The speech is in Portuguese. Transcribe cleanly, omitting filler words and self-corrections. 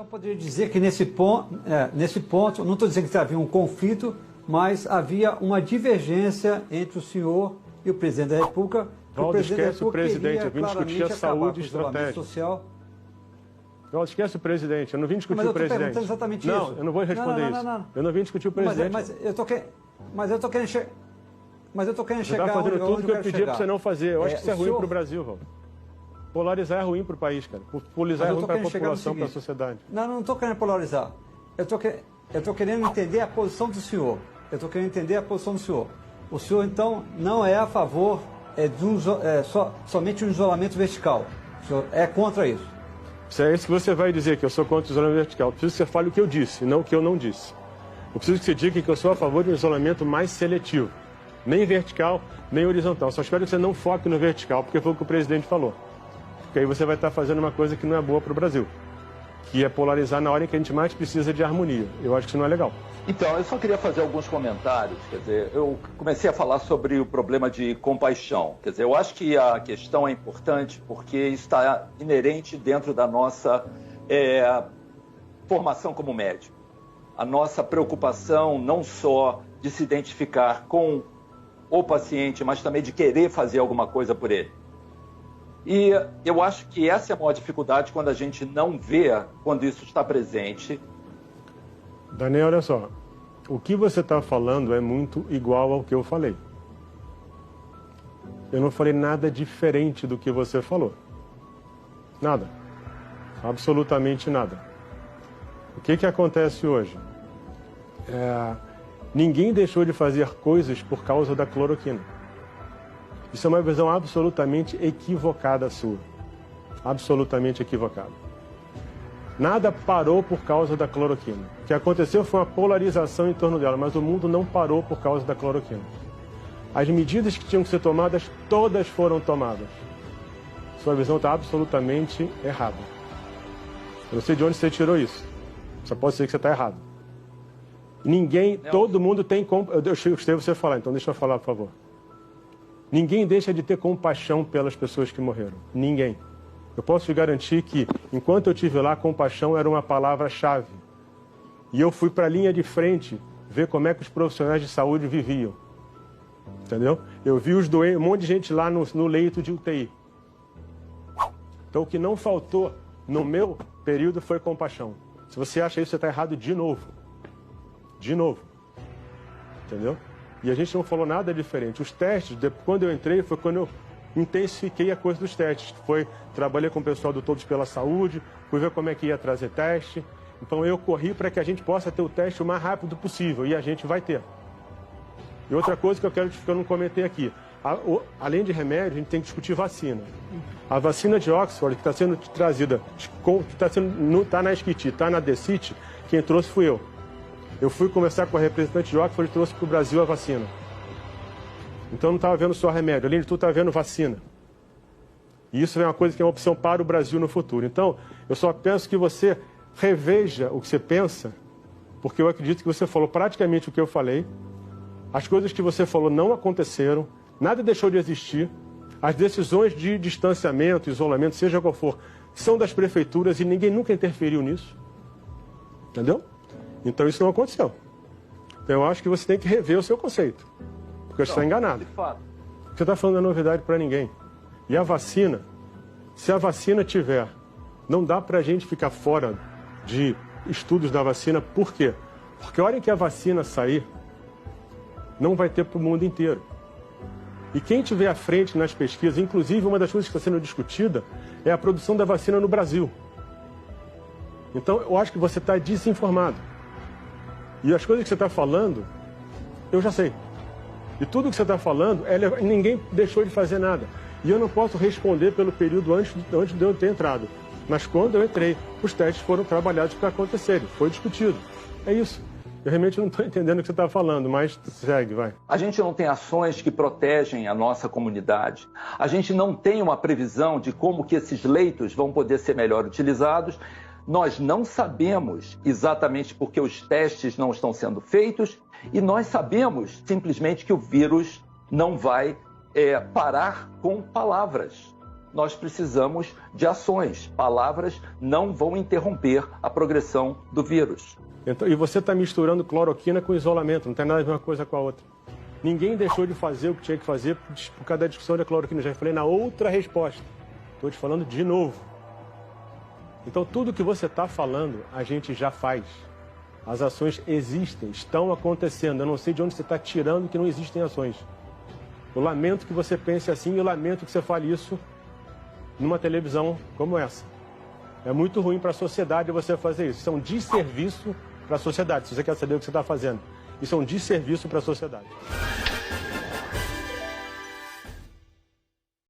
Então, poderia dizer que nesse ponto, não estou dizendo que havia um conflito, mas havia uma divergência entre o senhor e o presidente da República. Valdo, esquece o presidente, eu vim discutir a saúde estratégica. Valdo, esquece o presidente, eu não vim discutir o presidente. Exatamente não, isso. eu não vou responder isso. Eu não vim discutir o presidente. Mas eu estou querendo chegar. Mas eu estou querendo chegar. Você está fazendo tudo que eu pedi para você não fazer. Eu acho que isso é ruim para o Brasil, Valdo. Polarizar é ruim para o país, cara. Polarizar é ruim para a população, para a sociedade. Não estou querendo polarizar. Eu estou querendo entender a posição do senhor. O senhor, então, não é a favor somente um isolamento vertical. O senhor é contra isso. Se é isso que você vai dizer, que eu sou contra o isolamento vertical, eu preciso que você fale o que eu disse, não o que eu não disse. Eu preciso que você diga que eu sou a favor de um isolamento mais seletivo. Nem vertical, nem horizontal. Só espero que você não foque no vertical, porque foi o que o presidente falou. Porque aí você vai estar fazendo uma coisa que não é boa para o Brasil, que é polarizar na hora em que a gente mais precisa de harmonia. Eu acho que isso não é legal. Então, eu só queria fazer alguns comentários. Quer dizer, eu comecei a falar sobre o problema de compaixão. Quer dizer, eu acho que a questão é importante porque está inerente dentro da nossa formação como médico. A nossa preocupação não só de se identificar com o paciente, mas também de querer fazer alguma coisa por ele. E eu acho que essa é a maior dificuldade quando a gente não vê quando isso está presente. Daniel, olha só. O que você está falando é muito igual ao que eu falei. Eu não falei nada diferente do que você falou. Nada. Absolutamente nada. O que acontece hoje? Ninguém deixou de fazer coisas por causa da cloroquina. Isso é uma visão absolutamente equivocada sua. Absolutamente equivocada. Nada parou por causa da cloroquina. O que aconteceu foi uma polarização em torno dela, mas o mundo não parou por causa da cloroquina. As medidas que tinham que ser tomadas, todas foram tomadas. Sua visão está absolutamente errada. Eu não sei de onde você tirou isso. Só pode ser que você está errado. Ninguém, todo mundo tem... Eu escutei você falar, então deixa eu falar, por favor. Ninguém deixa de ter compaixão pelas pessoas que morreram. Ninguém. Eu posso te garantir que, enquanto eu estive lá, compaixão era uma palavra-chave. E eu fui para a linha de frente ver como é que os profissionais de saúde viviam. Entendeu? Eu vi os doentes, um monte de gente lá no leito de UTI. Então, o que não faltou no meu período foi compaixão. Se você acha isso, você está errado de novo. De novo. Entendeu? E a gente não falou nada diferente. Os testes, quando eu entrei, foi quando eu intensifiquei a coisa dos testes. Trabalhei com o pessoal do Todos pela Saúde, fui ver como é que ia trazer teste. Então eu corri para que a gente possa ter o teste o mais rápido possível, e a gente vai ter. E outra coisa que eu não comentei aqui, além de remédio, a gente tem que discutir vacina. A vacina de Oxford, que está sendo trazida, que está na Esquiti, está na Decit, quem trouxe fui eu. Eu fui conversar com a representante de Oxford e trouxe para o Brasil a vacina. Então não estava vendo só remédio, além de tudo estava vendo vacina. E isso é uma coisa que é uma opção para o Brasil no futuro. Então, eu só penso que você reveja o que você pensa, porque eu acredito que você falou praticamente o que eu falei. As coisas que você falou não aconteceram, nada deixou de existir. As decisões de distanciamento, isolamento, seja qual for, são das prefeituras e ninguém nunca interferiu nisso. Entendeu? Então isso não aconteceu. Então eu acho que você tem que rever o seu conceito. Porque você está enganado. Você está falando a novidade para ninguém. E a vacina, se a vacina tiver, não dá para a gente ficar fora de estudos da vacina. Por quê? Porque a hora em que a vacina sair, não vai ter para o mundo inteiro. E quem estiver à frente nas pesquisas, inclusive uma das coisas que está sendo discutida, é a produção da vacina no Brasil. Então eu acho que você está desinformado. E as coisas que você está falando, eu já sei. E tudo que você está falando, ninguém deixou de fazer nada. E eu não posso responder pelo período antes de eu ter entrado. Mas quando eu entrei, os testes foram trabalhados para acontecerem. Foi discutido. É isso. Eu realmente não estou entendendo o que você está falando, mas segue, vai. A gente não tem ações que protegem a nossa comunidade. A gente não tem uma previsão de como que esses leitos vão poder ser melhor utilizados. Nós não sabemos exatamente porque os testes não estão sendo feitos e nós sabemos simplesmente que o vírus não vai parar com palavras. nós precisamos de ações. Palavras não vão interromper a progressão do vírus. Então, e você está misturando cloroquina com isolamento, não tem nada a ver uma coisa com a outra. Ninguém deixou de fazer o que tinha que fazer por causa da discussão da cloroquina. Já falei na outra resposta. Estou te falando de novo. Então, tudo que você está falando, a gente já faz. As ações existem, estão acontecendo. Eu não sei de onde você está tirando que não existem ações. Eu lamento que você pense assim e eu lamento que você fale isso numa televisão como essa. É muito ruim para a sociedade você fazer isso. Isso é um desserviço para a sociedade, se você quer saber o que você está fazendo. Isso é um desserviço para a sociedade.